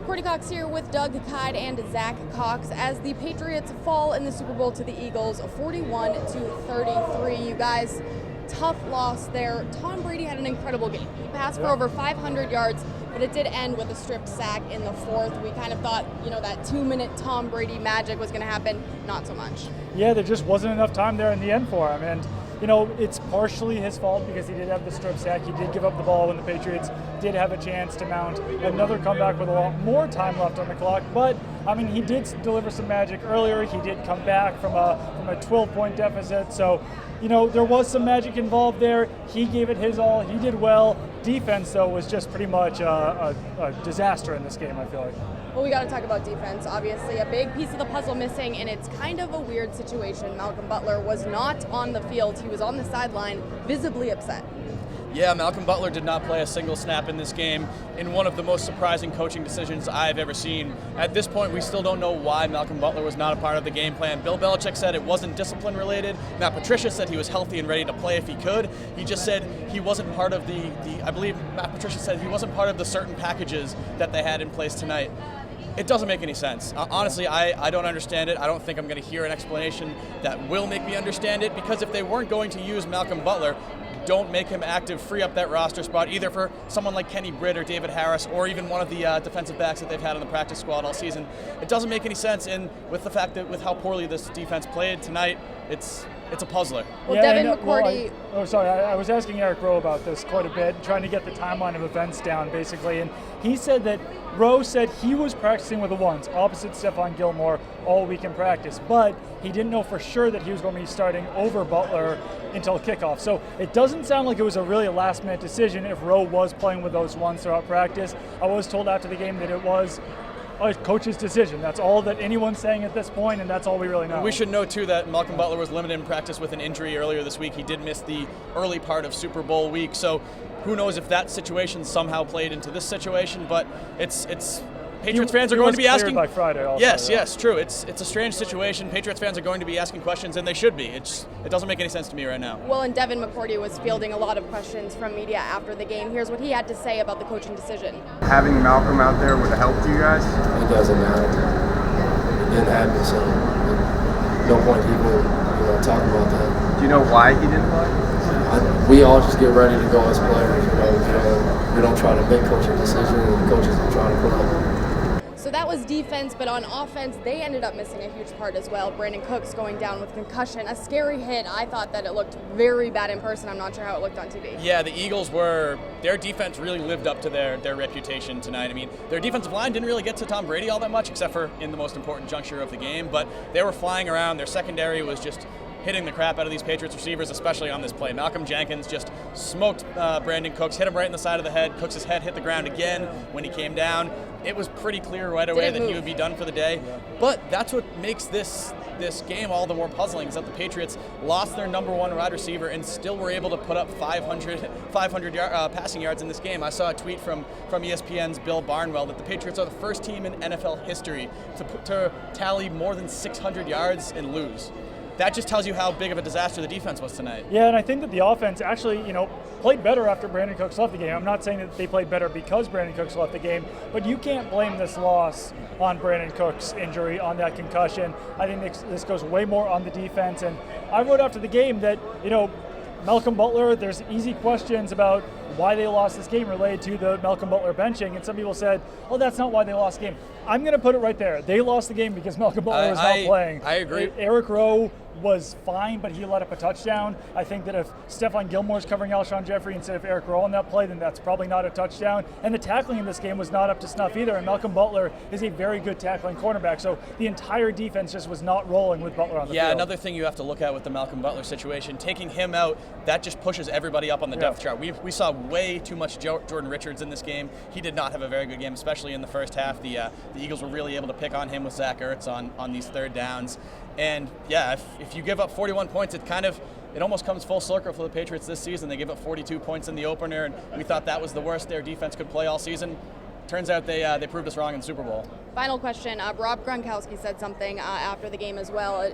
Courtney Cox here with Doug Kide and Zach Cox as the Patriots fall in the Super Bowl to the Eagles 41-33. You guys, tough loss there. Tom Brady had an incredible game. He passed for over 500 yards, but it did end with a stripped sack in the fourth. We kind of thought, that 2-minute Tom Brady magic was going to happen. Not so much. Yeah, there just wasn't enough time there in the end for him. And it's partially his fault because he did have the strip sack. He did give up the ball when the Patriots did have a chance to mount another comeback with a lot more time left on the clock. But, he did deliver some magic earlier. He did come back from a 12-point deficit. So, there was some magic involved there. He gave it his all. He did well. Defense, though, was just pretty much a disaster in this game, I feel like. Well, we got to talk about defense. Obviously, a big piece of the puzzle missing, and it's kind of a weird situation. Malcolm Butler was not on the field. He was on the sideline, visibly upset. Yeah, Malcolm Butler did not play a single snap in this game in one of the most surprising coaching decisions I've ever seen. At this point, we still don't know why Malcolm Butler was not a part of the game plan. Bill Belichick said it wasn't discipline related. Matt Patricia said he was healthy and ready to play if he could. He just said he wasn't part of I believe Matt Patricia said he wasn't part of the certain packages that they had in place tonight. It doesn't make any sense. Honestly, I don't understand it. I don't think I'm going to hear an explanation that will make me understand it, because if they weren't going to use Malcolm Butler, don't make him active, free up that roster spot, either for someone like Kenny Britt or David Harris, or even one of the defensive backs that they've had on the practice squad all season. It doesn't make any sense, and with the fact that with how poorly this defense played tonight, it's a puzzler. Well, Devin McCourty... I was asking Eric Rowe about this quite a bit, trying to get the timeline of events down, basically, and he said that Rowe said he was practicing with the ones, opposite Stephon Gilmore, all week in practice, but he didn't know for sure that he was going to be starting over Butler until kickoff. So it doesn't sound like it was a really last-minute decision if Rowe was playing with those ones throughout practice. I was told after the game that it was a coach's decision. That's all that anyone's saying at this point, and that's all we really know. We should know, too, that Malcolm Butler was limited in practice with an injury earlier this week. He did miss the early part of Super Bowl week, so who knows if that situation somehow played into this situation, but it's Patriots fans are going to be asking by Friday also, Yes, true. It's a strange situation. Patriots fans are going to be asking questions, and they should be. It doesn't make any sense to me right now. Well, and Devin McCourty was fielding a lot of questions from media after the game. Here's what he had to say about the coaching decision. Having Malcolm out there would have helped you guys? It doesn't matter. It didn't happen, so no point even talking about that. Do you know why he didn't play? We all just get ready to go as players. We don't try to make coaching decisions, and coaches are trying to put up. So that was defense, but on offense, they ended up missing a huge part as well. Brandon Cooks going down with concussion, a scary hit. I thought that it looked very bad in person. I'm not sure how it looked on TV. Yeah, the Eagles their defense really lived up to their reputation tonight. Their defensive line didn't really get to Tom Brady all that much, except for in the most important juncture of the game, but they were flying around. Their secondary was just hitting the crap out of these Patriots receivers, especially on this play. Malcolm Jenkins just smoked Brandon Cooks, hit him right in the side of the head. Cooks' head hit the ground again when he came down. It was pretty clear right away that he would be done for the day. But that's what makes this game all the more puzzling, is that the Patriots lost their number one wide receiver and still were able to put up 500 passing yards in this game. I saw a tweet from ESPN's Bill Barnwell that the Patriots are the first team in NFL history to tally more than 600 yards and lose. That just tells you how big of a disaster the defense was tonight. Yeah, and I think that the offense actually, played better after Brandon Cooks left the game. I'm not saying that they played better because Brandon Cooks left the game, but you can't blame this loss on Brandon Cooks' injury, on that concussion. I think this goes way more on the defense. And I wrote after the game that, Malcolm Butler, there's easy questions about why they lost this game related to the Malcolm Butler benching, and some people said, oh, that's not why they lost the game. I'm going to put it right there. They lost the game because Malcolm Butler was not playing. I agree. Eric Rowe was fine, but he let up a touchdown. I think that if Stephon Gilmore's covering Alshon Jeffrey instead of Eric Rowe on that play, then that's probably not a touchdown. And the tackling in this game was not up to snuff either, and Malcolm Butler is a very good tackling cornerback, so the entire defense just was not rolling with Butler on the field. Yeah, another thing you have to look at with the Malcolm Butler situation, taking him out, that just pushes everybody up on the depth chart. We saw way too much Jordan Richards in this game. He did not have a very good game, especially in the first half. The Eagles were really able to pick on him with Zach Ertz on these third downs. And yeah, if you give up 41 points, it almost comes full circle for the Patriots this season. They gave up 42 points in the opener, and we thought that was the worst their defense could play all season. Turns out they proved us wrong in the Super Bowl. Final question. Rob Gronkowski said something after the game as well.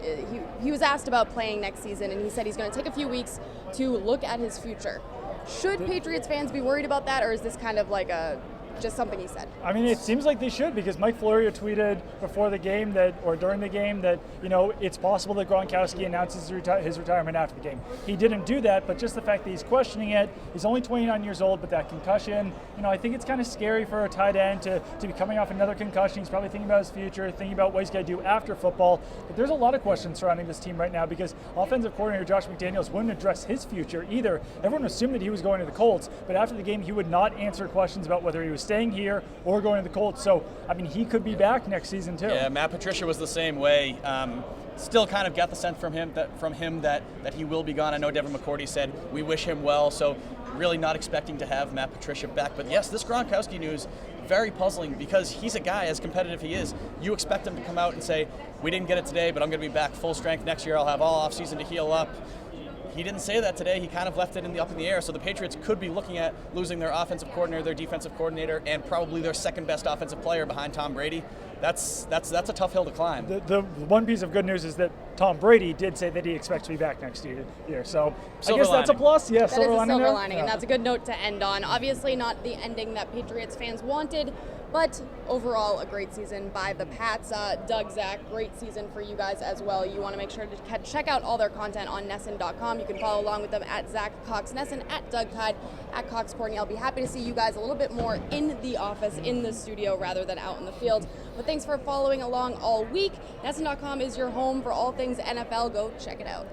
He was asked about playing next season, and he said he's going to take a few weeks to look at his future. Should Patriots fans be worried about that, or is this kind of like a just something he said. I mean, it seems like they should, because Mike Florio tweeted before the game or during the game that, it's possible that Gronkowski announces his retirement after the game. He didn't do that, but just the fact that he's questioning it, he's only 29 years old, but that concussion, I think it's kind of scary for a tight end to be coming off another concussion. He's probably thinking about his future, thinking about what he's going to do after football. But there's a lot of questions surrounding this team right now, because offensive coordinator Josh McDaniels wouldn't address his future either. Everyone assumed that he was going to the Colts, but after the game, he would not answer questions about whether he was staying here or going to the Colts. So, I mean, he could be back next season too. Yeah, Matt Patricia was the same way. Still kind of got the sense from him that he will be gone. I know Devin McCourty said we wish him well, so really not expecting to have Matt Patricia back. But yes, this Gronkowski news, very puzzling, because he's a guy, as competitive he is, you expect him to come out and say, we didn't get it today, but I'm going to be back full strength next year. I'll have all offseason to heal up. He didn't say that today. He kind of left it up in the air. So the Patriots could be looking at losing their offensive coordinator, their defensive coordinator, and probably their second best offensive player behind Tom Brady. That's a tough hill to climb. The one piece of good news is that Tom Brady did say that he expects to be back next year. So I guess that's a plus. Yeah, that is a silver lining, yeah. And that's a good note to end on. Obviously not the ending that Patriots fans wanted, but overall a great season by the Pats. Doug, Zach, great season for you guys as well. You want to make sure to check out all their content on Nesson.com. You can follow along with them at Zach Cox Nesson, at Doug Tide, at Cox Courtney. I'll be happy to see you guys a little bit more in the office, in the studio, rather than out in the field. But thanks for following along all week. Nesson.com is your home for all things NFL. Go check it out.